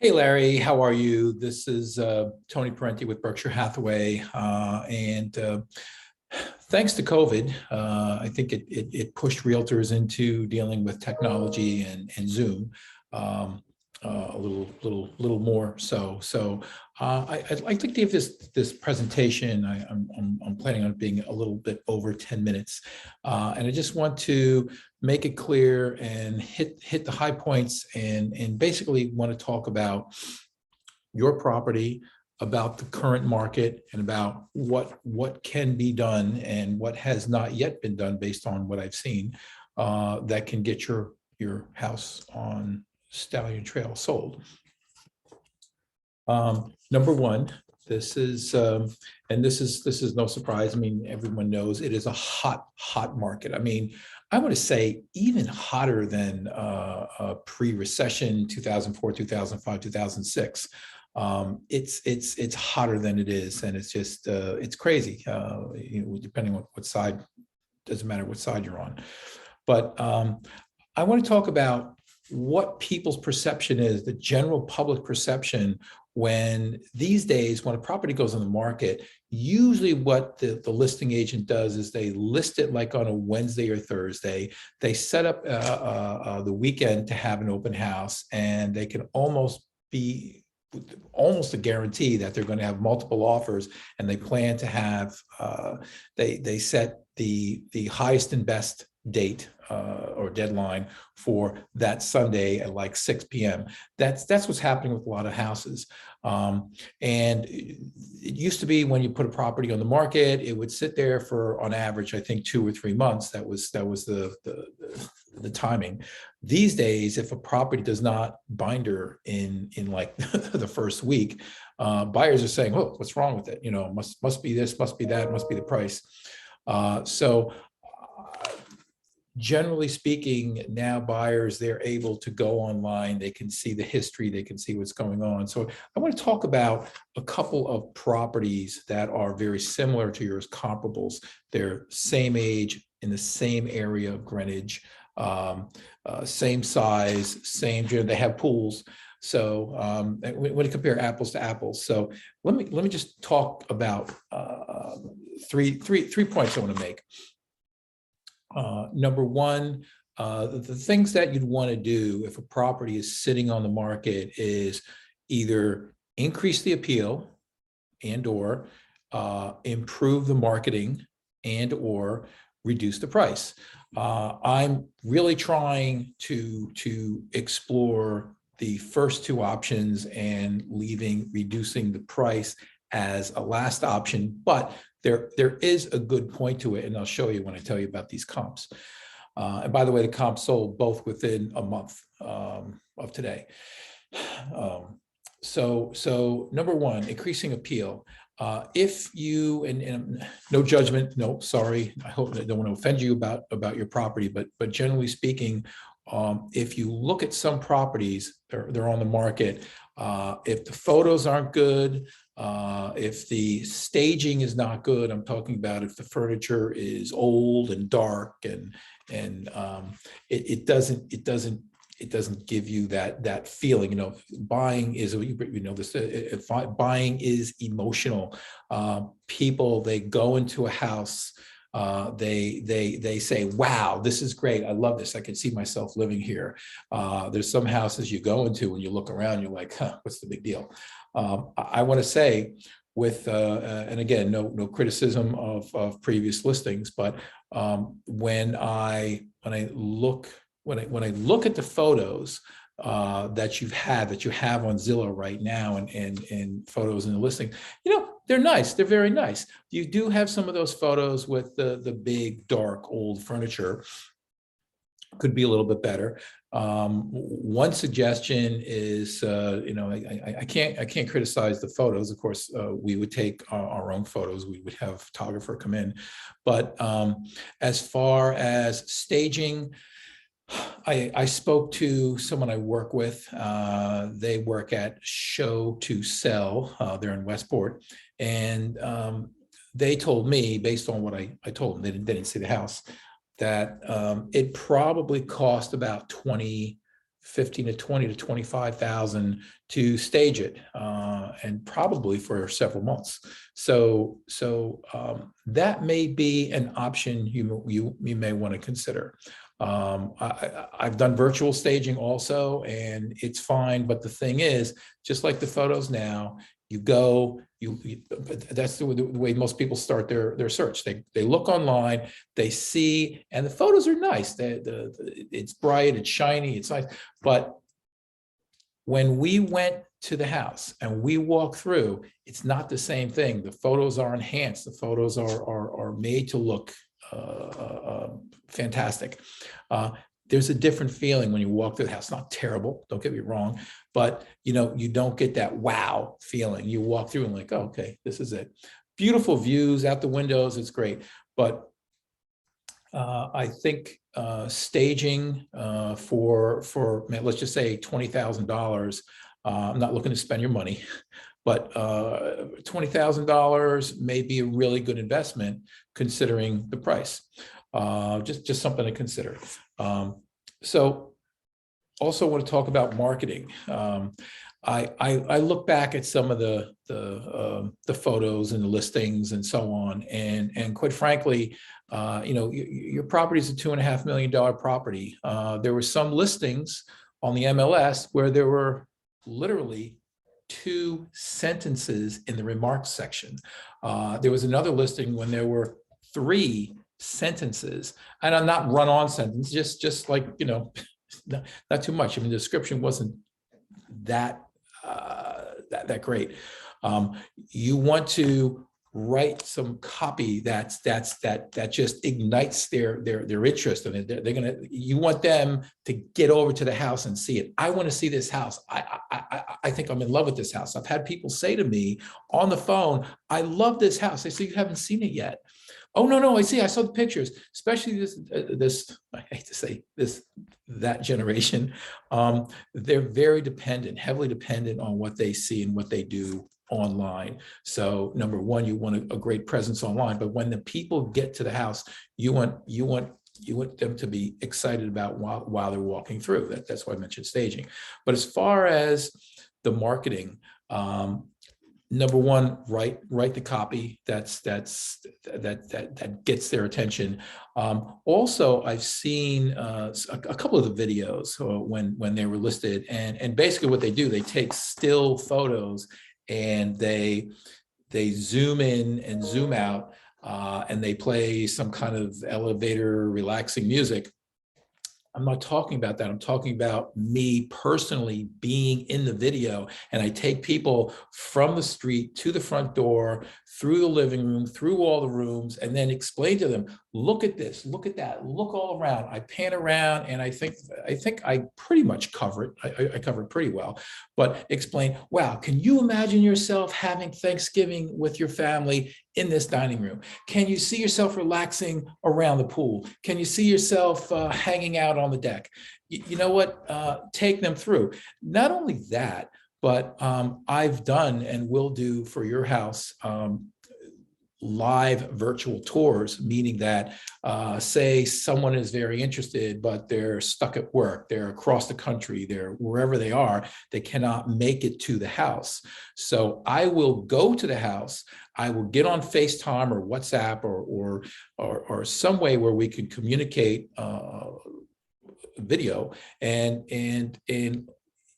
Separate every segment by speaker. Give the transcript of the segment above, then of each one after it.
Speaker 1: Hey Larry, how are you? This is Tony Parenti with Berkshire Hathaway, and thanks to COVID, I think it pushed realtors into dealing with technology and Zoom a little more so. I'd like to give this presentation. I'm planning on it being a little bit over 10 minutes, and I just want to make it clear and hit the high points and basically want to talk about your property, about the current market, and about what can be done and what has not yet been done based on what I've seen that can get your house on Stallion Trail sold. Number one, this is and this is no surprise. I mean, everyone knows it is a hot market. I mean, I want to say even hotter than pre-recession 2004, 2005, 2006. It's hotter than it is, and it's just it's crazy. Depending on what side, doesn't matter what side you're on. But I want to talk about what people's perception is, the general public perception, when these days, when a property goes on the market, usually what the listing agent does is they list it like on a Wednesday or Thursday. They set up the weekend to have an open house, and they can almost a guarantee that they're going to have multiple offers, and they plan to have they set the highest and best date or deadline for that Sunday at like 6 p.m. That's what's happening with a lot of houses. And it used to be when you put a property on the market, it would sit there for, on average, I think 2 or 3 months. That was the timing. These days, if a property does not binder in like the first week, buyers are saying, "Oh, what's wrong with it? You know, must be this, must be that, must be the price." Generally speaking, now buyers, they're able to go online, they can see the history, they can see what's going on. So I want to talk about a couple of properties that are very similar to yours, comparables. They're same age, in the same area of Greenwich, same size, same gender, they have pools. So when you compare apples to apples. So let me just talk about three points I want to make. Number one, the things that you'd want to do if a property is sitting on the market is either increase the appeal and or improve the marketing and or reduce the price. I'm really trying to explore the first two options and reducing the price as a last option, but there is a good point to it, and I'll show you when I tell you about these comps. And by the way, the comps sold both within a month of today. So number one, increasing appeal. If you, and no judgment, no, sorry, I hope I don't want to offend you about your property, but generally speaking, if you look at some properties, they're on the market. If the photos aren't good, if the staging is not good, I'm talking about if the furniture is old and dark and it doesn't give you that feeling. You know, buying is, buying is emotional. People, they go into a house. They say, "Wow, this is great. I love this. I can see myself living here." There's some houses you go into and you look around, you're like, "Huh, what's the big deal?" I want to say, with and again, no criticism of previous listings, but when I look at the photos that you have on Zillow right now and photos in the listing, you know, they're nice. They're very nice. You do have some of those photos with the big, dark, old furniture. Could be a little bit better. One suggestion is, I can't criticize the photos. Of course, we would take our own photos. We would have a photographer come in. But as far as staging, I spoke to someone I work with. They work at Show to Sell. They're in Westport. And they told me, based on what I told them, they didn't see the house, that it probably cost about $20 15 to 20 to 25,000 to stage it, and probably for several months. So that may be an option you may want to consider. I've done virtual staging also, and it's fine. But the thing is, just like the photos now, you go, that's the way most people start their search. They look online, they see, and the photos are nice. It's bright, it's shiny, it's nice. But when we went to the house and we walk through, it's not the same thing. The photos are enhanced. The photos are made to look fantastic. There's a different feeling when you walk through the house. Not terrible, don't get me wrong, but you don't get that wow feeling. You walk through and like, oh, okay, this is it. Beautiful views out the windows, it's great. But I think staging for let's just say $20,000. I'm not looking to spend your money, but $20,000 may be a really good investment considering the price. Just something to consider. So also want to talk about marketing. I look back at some of the photos and the listings and so on, and quite frankly, your property is a $2.5 million property. There were some listings on the MLS where there were literally 2 sentences in the remarks section. There was another listing when there were 3 sentences, and I'm not run-on sentence, just like, not too much. I mean, the description wasn't that great. You want to write some copy that just ignites their interest, and you want them to get over to the house and see it. I want to see this house. I think I'm in love with this house. I've had people say to me on the phone, I love this house. I say, you haven't seen it yet. Oh, no, I saw the pictures, especially this, I hate to say this, that generation. They're very dependent, heavily dependent on what they see and what they do online. So number one, you want a great presence online, but when the people get to the house, you want them to be excited about while they're walking through. That's why I mentioned staging. But as far as the marketing, number one, write the copy that gets their attention. Also, I've seen a couple of the videos when they were listed, and basically what they do, they take still photos and they zoom in and zoom out, and they play some kind of elevator relaxing music. I'm not talking about that. I'm talking about me personally being in the video, and I take people from the street to the front door, through the living room, through all the rooms, and then explain to them, look at this, look at that, look all around. I pan around, and I think I pretty much cover it. I cover it pretty well, but explain, wow, can you imagine yourself having Thanksgiving with your family in this dining room? Can you see yourself relaxing around the pool? Can you see yourself hanging out on the deck? You know what? Take them through. Not only that, but I've done and will do for your house live virtual tours, meaning that say someone is very interested, but they're stuck at work, they're across the country, they're wherever they are, they cannot make it to the house. So I will go to the house, I will get on FaceTime or WhatsApp or some way where we can communicate video, and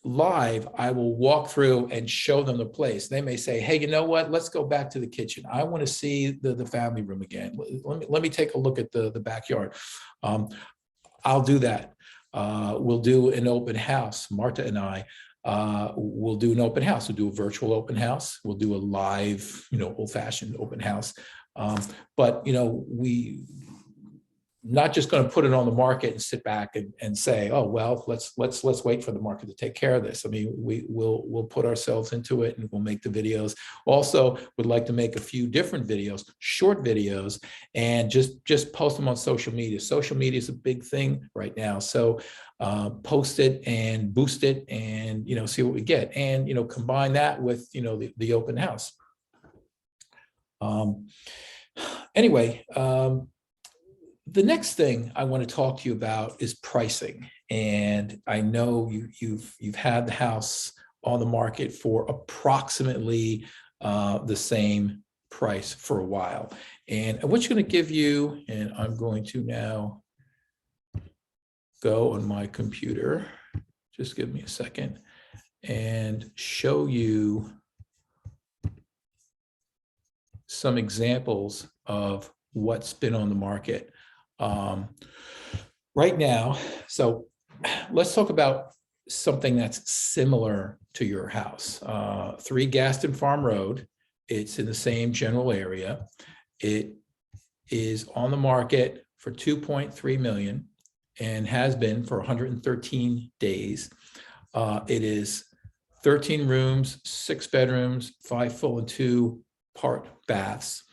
Speaker 1: live, I will walk through and show them the place. They may say, hey, you know what? Let's go back to the kitchen. I want to see the family room again. Let me take a look at the backyard. I'll do that. We'll do an open house. Marta and I will do an open house. We'll do a virtual open house. We'll do a live, old-fashioned open house. But, we not just going to put it on the market and sit back and say, oh, well, let's wait for the market to take care of this. I mean, we'll put ourselves into it and we'll make the videos. Also, would like to make a few different videos, short videos, and just post them on social media. Social media is a big thing right now. So post it and boost it and, see what we get. And, combine that with, the open house. Anyway, the next thing I want to talk to you about is pricing. And I know you've had the house on the market for approximately the same price for a while. And what's going to give you, and I'm going to now go on my computer, just give me a second, and show you some examples of what's been on the market right now. So let's talk about something that's similar to your house. 3 Gaston Farm Road. It's in the same general area. It is on the market for 2.3 million and has been for 113 days. It is 13 rooms, 6 bedrooms, 5 full and 2 part baths.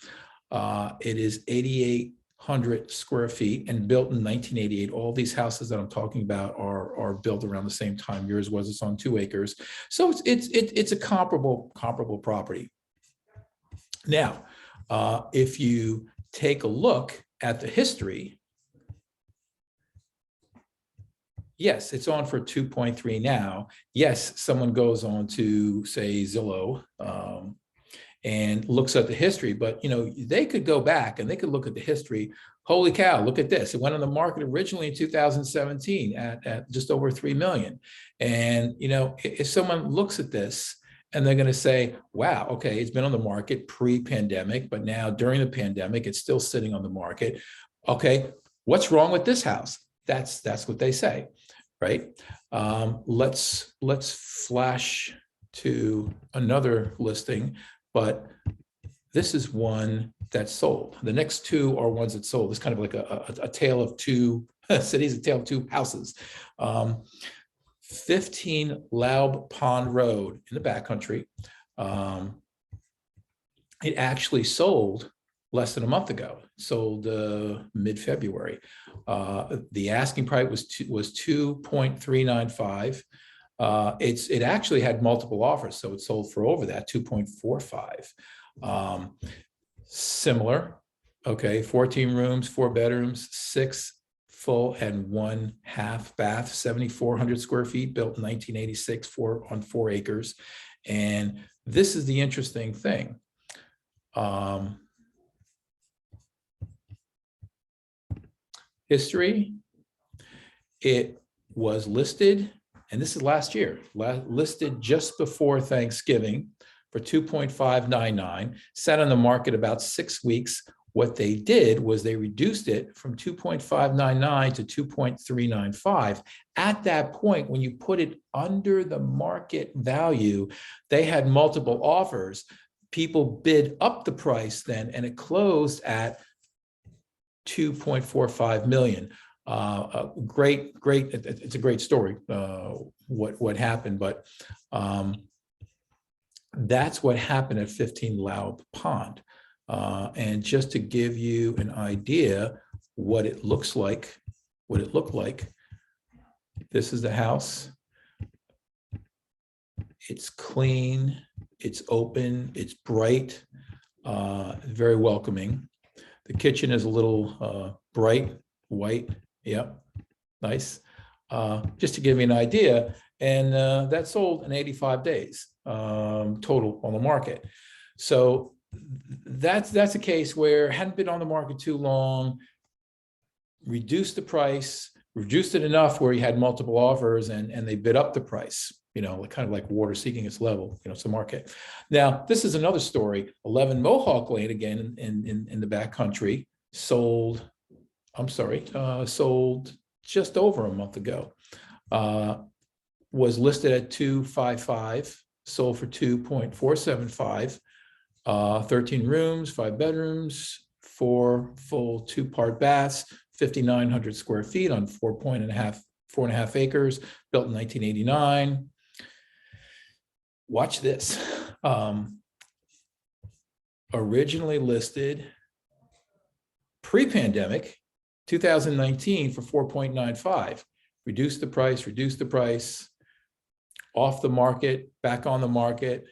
Speaker 1: It is 8,800 square feet and built in 1988. All these houses that I'm talking about are built around the same time yours was. It's on 2 acres, so it's a comparable property. Now, if you take a look at the history, yes, it's on for 2.3 now. Yes, someone goes on to say Zillow and looks at the history, but they could go back and they could look at the history. Holy cow, look at this. It went on the market originally in 2017 at just over 3 million. And if someone looks at this and they're going to say, wow, okay, it's been on the market pre-pandemic, but now during the pandemic, it's still sitting on the market. Okay, what's wrong with this house? That's what they say, right? Let's flash to another listing, but this is one that's sold. The next 2 are ones that sold. It's kind of like a tale of 2 cities, a tale of 2 houses. 15 Laub Pond Road in the backcountry. It actually sold less than a month ago. It sold mid-February. The asking price was 2.395. It actually had multiple offers, so it sold for over that, 2.45. Similar, okay, 14 rooms, 4 bedrooms, 6 full and 1 half bath, 7,400 square feet, built in 1986, on 4 acres. And this is the interesting thing. History, it was listed, and this is last year, listed just before Thanksgiving for 2.599, sat on the market about 6 weeks. What they did was they reduced it from 2.599 to 2.395. At that point, when you put it under the market value, they had multiple offers. People bid up the price then, and it closed at 2.45 million. Great, it's a great story, what happened, but that's what happened at 15 Laub Pond. And just to give you an idea what it looks like, what it looked like, this is the house. It's clean, it's open, it's bright, very welcoming. The kitchen is a little bright white. Yep, nice. Just to give you an idea, and that sold in 85 days total on the market. So that's a case where it hadn't been on the market too long, reduced the price, reduced it enough where you had multiple offers, and they bid up the price, kind of like water seeking its level, it's a market. Now, this is another story. 11 Mohawk Lane, again, in the backcountry, sold just over a month ago. Was listed at 2.55, sold for 2.475. 13 rooms, 5 bedrooms, 4 full 2-part baths, 5,900 square feet on 4.5 acres, built in 1989. Watch this. Originally listed pre-pandemic, 2019 for 4.95. Reduced the price, off the market, back on the market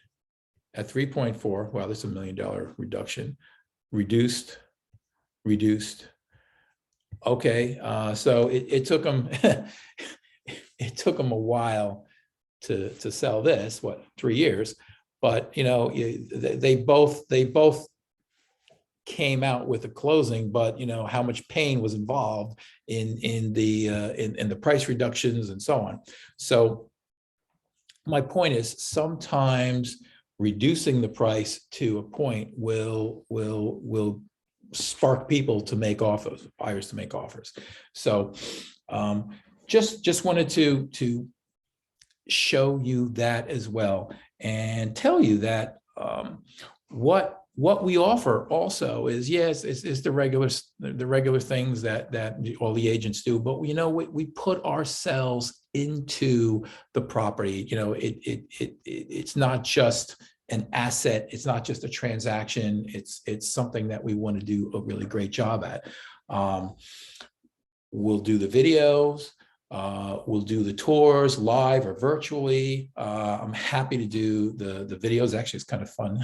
Speaker 1: at 3.4. Wow, that's $1 million reduction. Reduced. Okay, so it took them it took them a while to sell this, what, 3 years, but they both came out with a closing, but how much pain was involved in the price reductions and so on. So my point is, sometimes reducing the price to a point will spark people to make offers, buyers to make offers. So just wanted to show you that as well, and tell you that what we offer also is, yes, it's the regular things that all the agents do, but we put ourselves into the property. It's not just an asset, it's not just a transaction, it's something that we want to do a really great job at. We'll do the videos, we'll do the tours live or virtually. I'm happy to do the videos. Actually, it's kind of fun.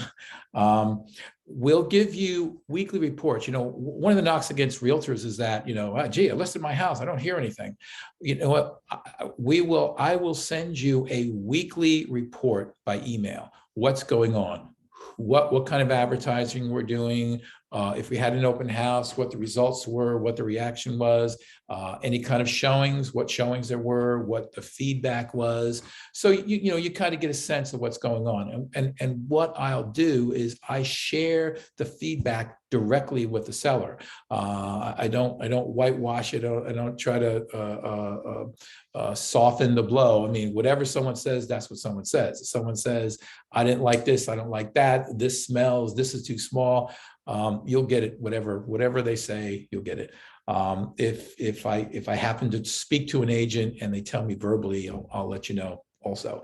Speaker 1: We'll give you weekly reports. One of the knocks against realtors is that, gee, I listed my house, I don't hear anything. You know what? I will send you a weekly report by email. What's going on? What kind of advertising we're doing, if we had an open house, what the results were, what the reaction was, any kind of showings, what showings there were, what the feedback was. So you kind of get a sense of what's going on. And what I'll do is I share the feedback directly with the seller. I don't whitewash it. I don't try to soften the blow. I mean, whatever someone says, that's what someone says. If someone says, I didn't like this, I don't like that, this smells, this is too small, you'll get it. Whatever they say, you'll get it. If I happen to speak to an agent and they tell me verbally, I'll let you know also.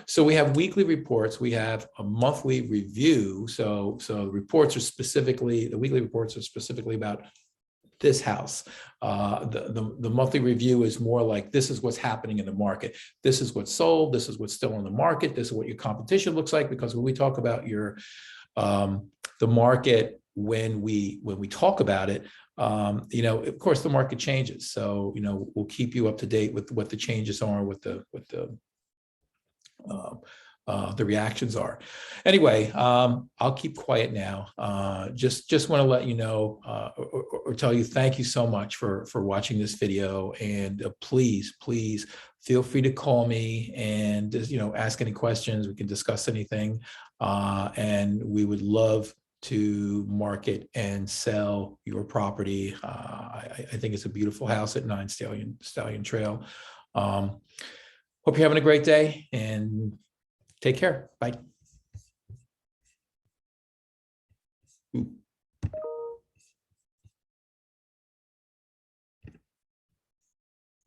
Speaker 1: So we have weekly reports. We have a monthly review. So the weekly reports are specifically about this house. The monthly review is more like, this is what's happening in the market. This is what's sold. This is what's still on the market. This is what your competition looks like. Because when we talk about the market, when we talk about it, of course the market changes. So we'll keep you up to date with what the changes are, with the reactions are. Anyway, I'll keep quiet now. Just want to let you know, or tell you thank you so much for watching this video, and please feel free to call me and just ask any questions. We can discuss anything, and we would love to market and sell your property. I think it's a beautiful house at 9 Stallion Trail. Hope you're having a great day, and take care. Bye.